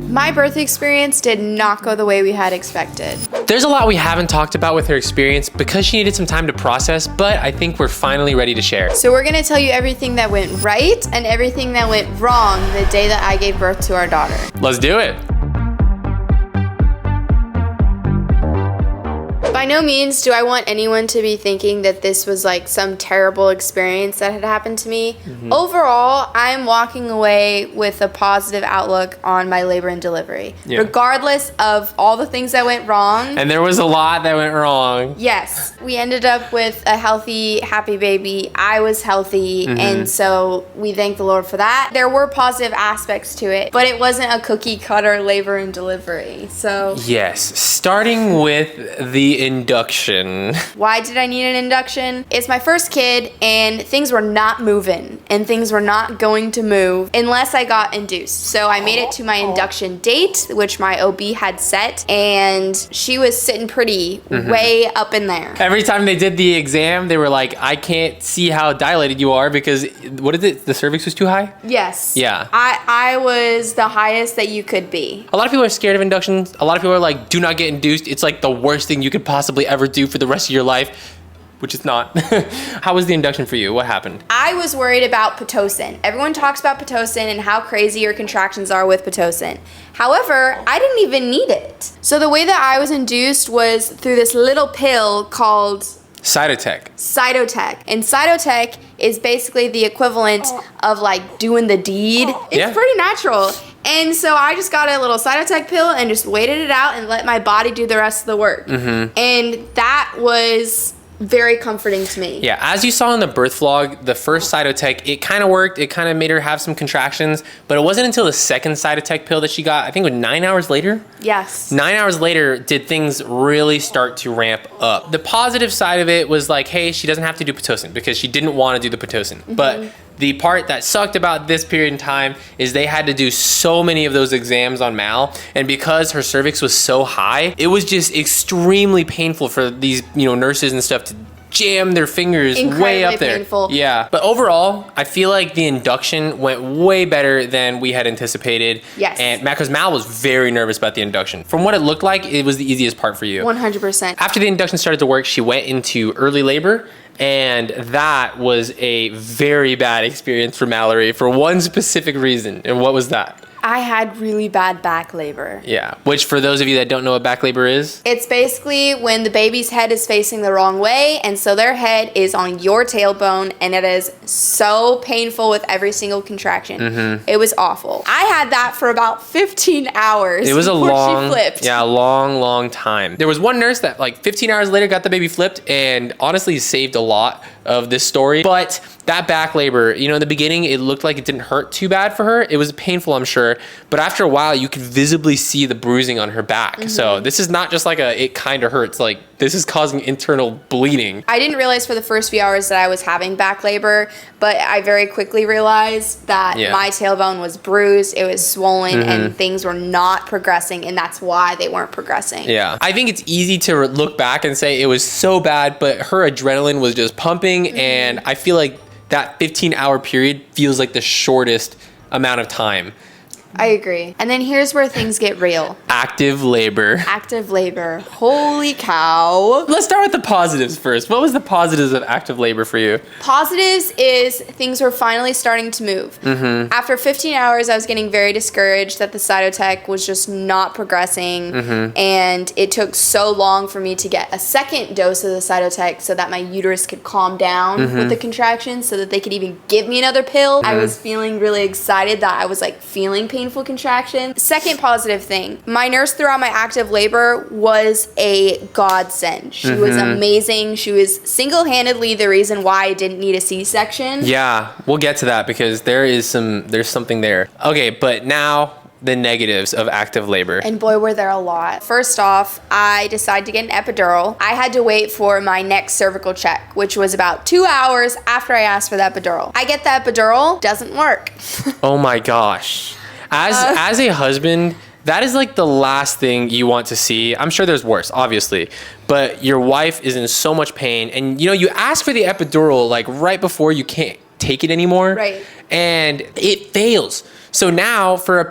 My birth experience did not go the way we had expected. There's a lot we haven't talked about with her experience because she needed some time to process, but I think we're finally ready to share. So we're gonna tell you everything that went right and everything that went wrong the day that I gave birth to our daughter. Let's do it. By no means do I want anyone to be thinking that this was like some terrible experience that had happened to me. Overall, I'm walking away with a positive outlook on my labor and delivery, regardless of all the things that went wrong. And there was a lot that went wrong. Yes, we ended up with a healthy, happy baby. I was healthy, and so we thank the Lord for that. There were positive aspects to it, but it wasn't a cookie cutter labor and delivery. So yes, starting with the induction. why did I need an induction? It's my first kid, and things were not moving, and things were not going to move unless I got induced. So I made it to my induction date, which my OB had set, and she was sitting pretty way up in there. Every time they did the exam, they were like, I can't see how dilated you are because, what is it? The cervix was too high? Yes. Yeah. I was the highest that you could be. A lot of people are scared of inductions. A lot of people are like, do not get induced. It's like the worst thing you could possibly ever do for the rest of your life, which is not. How was the induction for you? What happened? I was worried about Pitocin. Everyone talks about Pitocin and how crazy your contractions are with Pitocin. However, I didn't even need it. So the way that I was induced was through this little pill called Cytotec. And Cytotec is basically the equivalent of like doing the deed. It's pretty natural. And so I just got a little Cytotec pill and just waited it out and let my body do the rest of the work. And that was very comforting to me. Yeah, as you saw in the birth vlog, the first Cytotec, it kind of worked. It kind of made her have some contractions, but it wasn't until the second Cytotec pill that she got, I think it was 9 hours later. Yes. 9 hours later, did things really start to ramp up. The positive side of it was like, hey, she doesn't have to do Pitocin because she didn't want to do the Pitocin. But the part that sucked about this period in time is they had to do so many of those exams on Mal, and because her cervix was so high, it was just extremely painful for these, nurses and stuff to jam their fingers way up there. Painful. Yeah, but overall, I feel like the induction went way better than we had anticipated. Yes. And because Mal was very nervous about the induction. From what it looked like, it was the easiest part for you. 100%. After the induction started to work, she went into early labor. And that was a very bad experience for Mallory for one specific reason. And what was that? I had really bad back labor. Yeah, which for those of you that don't know what back labor is, it's basically when the baby's head is facing the wrong way, and so their head is on your tailbone, and it is so painful with every single contraction. It was awful. I had that for about 15 hours. It was a long, she flipped. Yeah, long time. There was one nurse that like 15 hours later got the baby flipped, and honestly saved a lot of this story. But that back labor, in the beginning, it looked like it didn't hurt too bad for her. It was painful, I'm sure. But after a while, you could visibly see the bruising on her back. So this is not just like it kind of hurts. Like, this is causing internal bleeding. I didn't realize for the first few hours that I was having back labor, but I very quickly realized that my tailbone was bruised, it was swollen, and things were not progressing, and that's why they weren't progressing. Yeah. I think it's easy to look back and say it was so bad, but her adrenaline was just pumping, and I feel like that 15-hour period feels like the shortest amount of time. I agree. And then here's where things get real. Active labor. Active labor. Holy cow. Let's start with the positives first. What was the positives of active labor for you? Positives is things were finally starting to move. After 15 hours, I was getting very discouraged that the Cytotec was just not progressing. And it took so long for me to get a second dose of the Cytotec so that my uterus could calm down with the contractions so that they could even give me another pill. I was feeling really excited that I was like feeling painful contractions. Second positive thing, my nurse throughout my active labor was a godsend. She was amazing. She was single-handedly the reason why I didn't need a C-section. Yeah, we'll get to that because there's something there. Okay, but now the negatives of active labor. And boy, were there a lot. First off, I decided to get an epidural. I had to wait for my next cervical check, which was about 2 hours after I asked for the epidural. I get the epidural, doesn't work. Oh my gosh. As a husband, that is like the last thing you want to see. I'm sure there's worse, obviously, but your wife is in so much pain, and you ask for the epidural like right before you can't take it anymore. Right. And it fails. So now for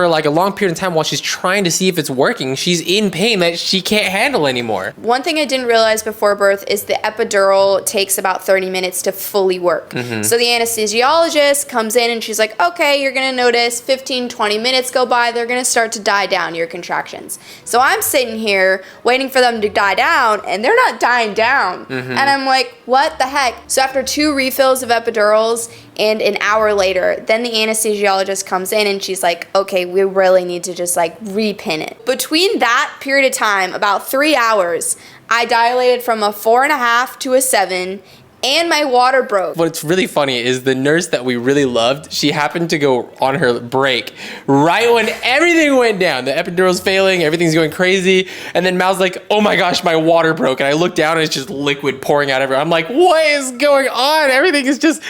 like a long period of time while she's trying to see if it's working, she's in pain that she can't handle anymore. One thing I didn't realize before birth is the epidural takes about 30 minutes to fully work. So the anesthesiologist comes in and she's like, okay, you're going to notice 15, 20 minutes go by. They're going to start to die down, your contractions. So I'm sitting here waiting for them to die down, and they're not dying down. And I'm like, what the heck? So after 2 refills of epidurals and an hour later, then the anesthesiologist comes in and she's like, okay, we really need to just like repin it. Between that period of time, about 3 hours, I dilated from a 4.5 to a 7, and my water broke. What's really funny is the nurse that we really loved, she happened to go on her break right when everything went down. The epidural's failing, everything's going crazy, and then Mal's like, oh my gosh, my water broke. And I look down and it's just liquid pouring out everywhere. I'm like, what is going on? Everything is just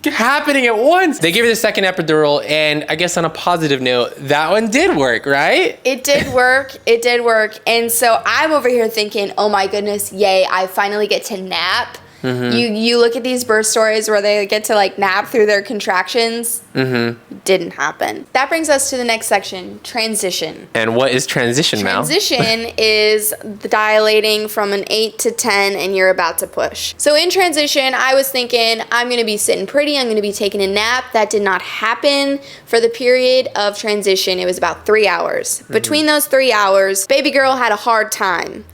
happening at once. They gave her the second epidural, and I guess on a positive note, that one did work, right? It did work. It did work. And so I'm over here thinking, oh my goodness, yay, I finally get to nap. You look at these birth stories where they get to like nap through their contractions. Didn't happen. That brings us to the next section, transition. And what is transition, Mal? Transition is the dilating from an 8 to 10 and you're about to push. So in transition, I was thinking I'm going to be sitting pretty. I'm going to be taking a nap. That did not happen for the period of transition. It was about 3 hours. Between those 3 hours, baby girl had a hard time.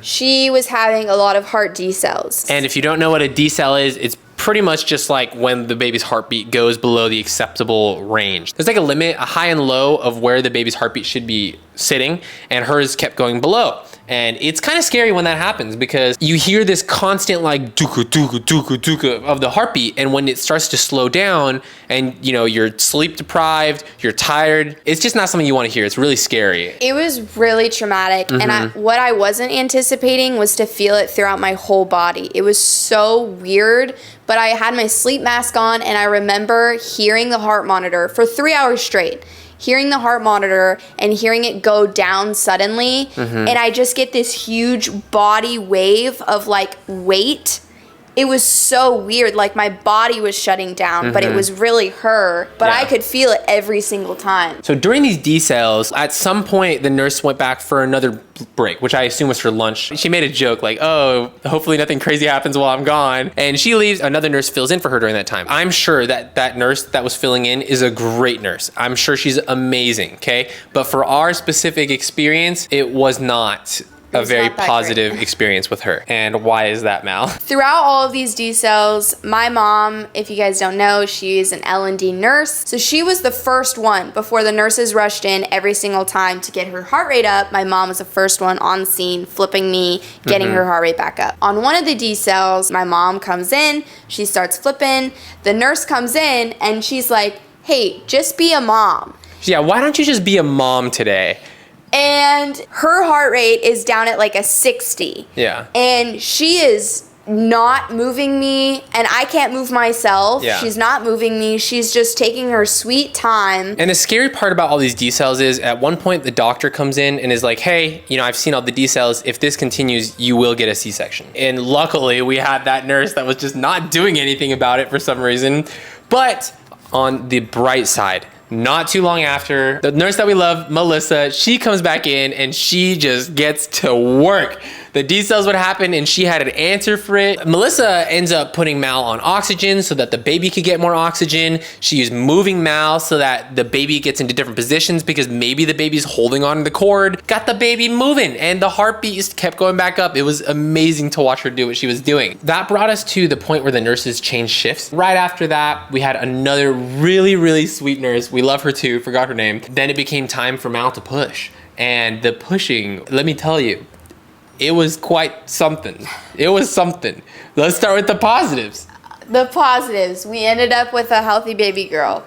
She was having a lot of heart decels. And if you don't know what a decel is, it's pretty much just like when the baby's heartbeat goes below the acceptable range. There's like a limit, a high and low of where the baby's heartbeat should be sitting, and hers kept going below. And it's kind of scary when that happens because you hear this constant like duka duka duka duka of the heartbeat, and when it starts to slow down and you know you're sleep deprived, you're tired, it's just not something you want to hear. It's really scary. It was really traumatic, and what I wasn't anticipating was to feel it throughout my whole body. It was so weird, but I had my sleep mask on, and I remember hearing the heart monitor for 3 hours straight. Hearing the heart monitor and hearing it go down suddenly, and I just get this huge body wave of like weight. It was so weird, like my body was shutting down, but it was really her, but I could feel it every single time. So during these decels, at some point the nurse went back for another break, which I assume was for lunch. She made a joke like, oh, hopefully nothing crazy happens while I'm gone. And she leaves, another nurse fills in for her during that time. I'm sure that that nurse that was filling in is a great nurse. I'm sure she's amazing, okay? But for our specific experience, it was not a very positive experience with her. And why is that, Mal? Throughout all of these decels, my mom, if you guys don't know, she's an L&D nurse. So she was the first one before the nurses rushed in every single time to get her heart rate up. My mom was the first one on scene, flipping me, getting her heart rate back up. On one of the decels, my mom comes in, she starts flipping. The nurse comes in and she's like, hey, just be a mom. Yeah, why don't you just be a mom today? And her heart rate is down at like a 60. Yeah. And she is not moving me, and I can't move myself. Yeah. She's not moving me. She's just taking her sweet time. And the scary part about all these decels is at one point the doctor comes in and is like, hey, you know, I've seen all the decels. If this continues, you will get a C-section. And luckily we had that nurse that was just not doing anything about it for some reason. But on the bright side, not too long after, the nurse that we love, Melissa, she comes back in and she just gets to work. The decels would happen and she had an answer for it. Melissa ends up putting Mal on oxygen so that the baby could get more oxygen. She used moving Mal so that the baby gets into different positions because maybe the baby's holding on to the cord. Got the baby moving and the heartbeat just kept going back up. It was amazing to watch her do what she was doing. That brought us to the point where the nurses changed shifts. Right after that, we had another really, really sweet nurse. We love her too, forgot her name. Then it became time for Mal to push. And the pushing, let me tell you, it was quite something. It was something. Let's start with the positives. The positives. We ended up with a healthy baby girl.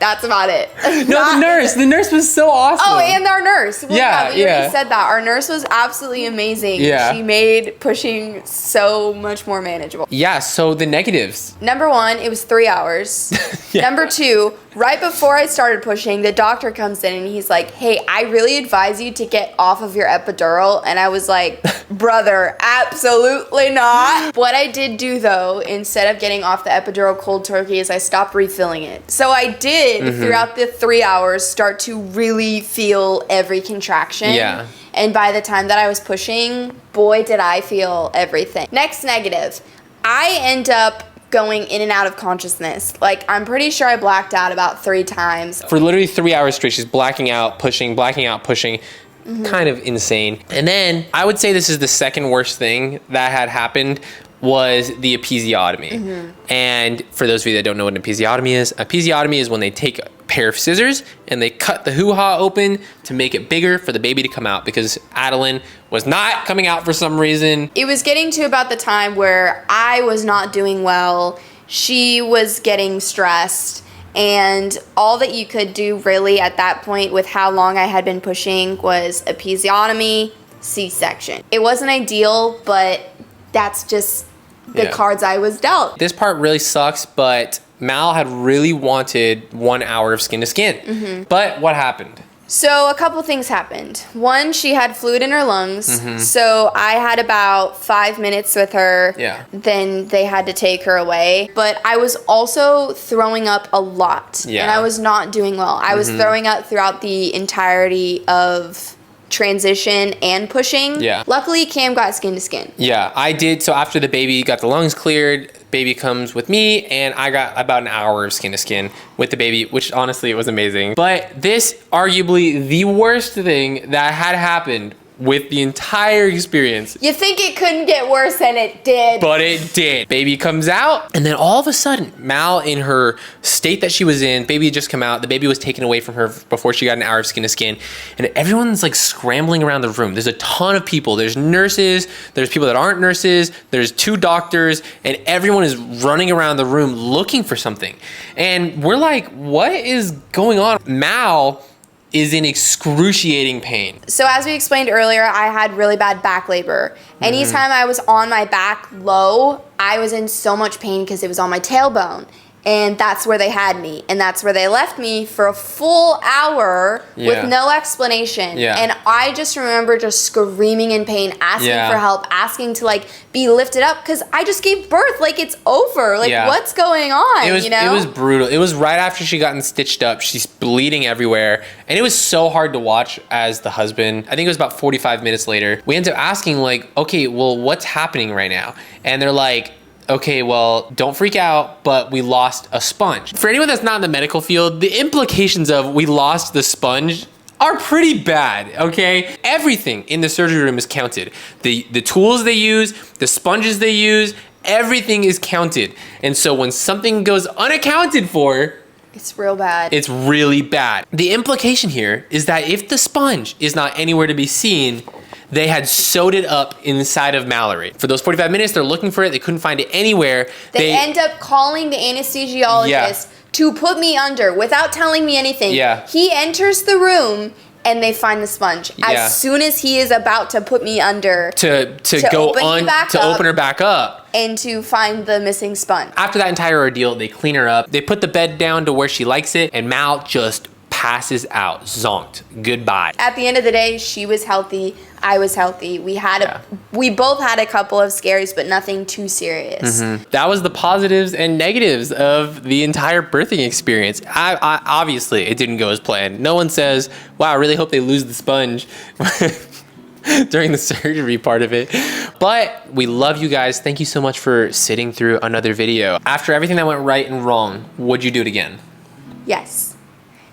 That's about it. No, the nurse was so awesome. Oh, and our nurse. Well, yeah, we already said that. Our nurse was absolutely amazing. Yeah. She made pushing so much more manageable. Yeah, so the negatives. Number one, it was 3 hours. Yeah. Number two, Right before I started pushing, the doctor comes in and he's like, hey, I really advise you to get off of your epidural. And I was like, brother, absolutely not. What I did do though, instead of getting off the epidural cold turkey, is I stopped refilling it. So I did throughout the 3 hours start to really feel every contraction. Yeah. And by the time that I was pushing, boy, did I feel everything. Next negative, I end up going in and out of consciousness. Like, I'm pretty sure I blacked out about 3 times. For literally 3 hours straight, she's blacking out, pushing, blacking out, pushing. Kind of insane. And then I would say this is the second worst thing that had happened was the episiotomy. And for those of you that don't know what an episiotomy is when they take a pair of scissors and they cut the hoo-ha open to make it bigger for the baby to come out, because Adeline was not coming out for some reason. It was getting to about the time where I was not doing well. She was getting stressed. And all that you could do really at that point with how long I had been pushing was episiotomy, C-section. It wasn't ideal, but that's just the cards I was dealt. This part really sucks, but Mal had really wanted 1 hour of skin to skin. But what happened? So a couple things happened. One, she had fluid in her lungs. So I had about 5 minutes with her. Yeah. Then they had to take her away. But I was also throwing up a lot. Yeah. And I was not doing well. I was throwing up throughout the entirety of transition and pushing. Yeah. Luckily, Cam got skin to skin. Yeah, I did. So after the baby got the lungs cleared, baby comes with me, and I got about an hour of skin to skin with the baby, which honestly, it was amazing. But this arguably the worst thing that had happened with the entire experience. You think it couldn't get worse, and it did. But it did. Baby comes out, and then all of a sudden, Mal, in her state that she was in, baby had just come out, the baby was taken away from her before she got an hour of skin to skin, and everyone's like scrambling around the room. There's a ton of people. There's nurses, there's people that aren't nurses, there's 2 doctors, and everyone is running around the room looking for something. And we're like, what is going on? Mal is in excruciating pain. So as we explained earlier, I had really bad back labor. Anytime I was on my back low, I was in so much pain because it was on my tailbone. And that's where they had me. And that's where they left me for a full hour with no explanation. And I just remember just screaming in pain, asking for help, asking to like be lifted up, because I just gave birth. Like, it's over. Like, what's going on? It was brutal. It was right after she gotten stitched up. She's bleeding everywhere. And it was so hard to watch as the husband. I think it was about 45 minutes later. We ended up asking, like, okay, well, what's happening right now? And they're like, okay, well, don't freak out, but we lost a sponge. For anyone that's not in the medical field, the implications of we lost the sponge are pretty bad, okay? Everything in the surgery room is counted. The tools they use, the sponges they use, everything is counted. And so when something goes unaccounted for, it's real bad. It's really bad. The implication here is that if the sponge is not anywhere to be seen, they had sewed it up inside of Mallory. For those 45 minutes, they're looking for it. They couldn't find it anywhere. They end up calling the anesthesiologist to put me under without telling me anything. He enters the room and they find the sponge. As soon as he is about to put me under to open her back up and to find the missing sponge. After that entire ordeal, they clean her up. They put the bed down to where she likes it, and Mal just passes out, zonked, goodbye. At the end of the day, she was healthy, I was healthy. We both had a couple of scares, but nothing too serious. That was the positives and negatives of the entire birthing experience. I obviously, it didn't go as planned. No one says, wow, I really hope they lose the sponge during the surgery part of it. But we love you guys. Thank you so much for sitting through another video. After everything that went right and wrong, would you do it again? Yes.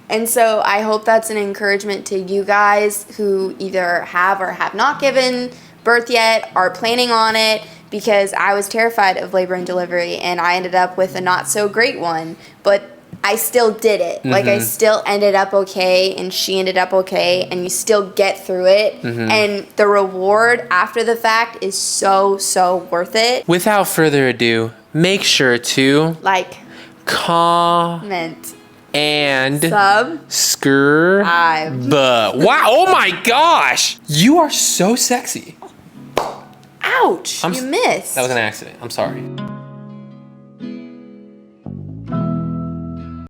And so I hope that's an encouragement to you guys who either have or have not given birth yet, are planning on it, because I was terrified of labor and delivery, and I ended up with a not so great one, but I still did it. Like, I still ended up okay, and she ended up okay, and you still get through it. And the reward after the fact is so, so worth it. Without further ado, make sure to like, comment, and subscribe. Wow, oh my gosh! You are so sexy. Ouch, you missed. That was an accident. I'm sorry.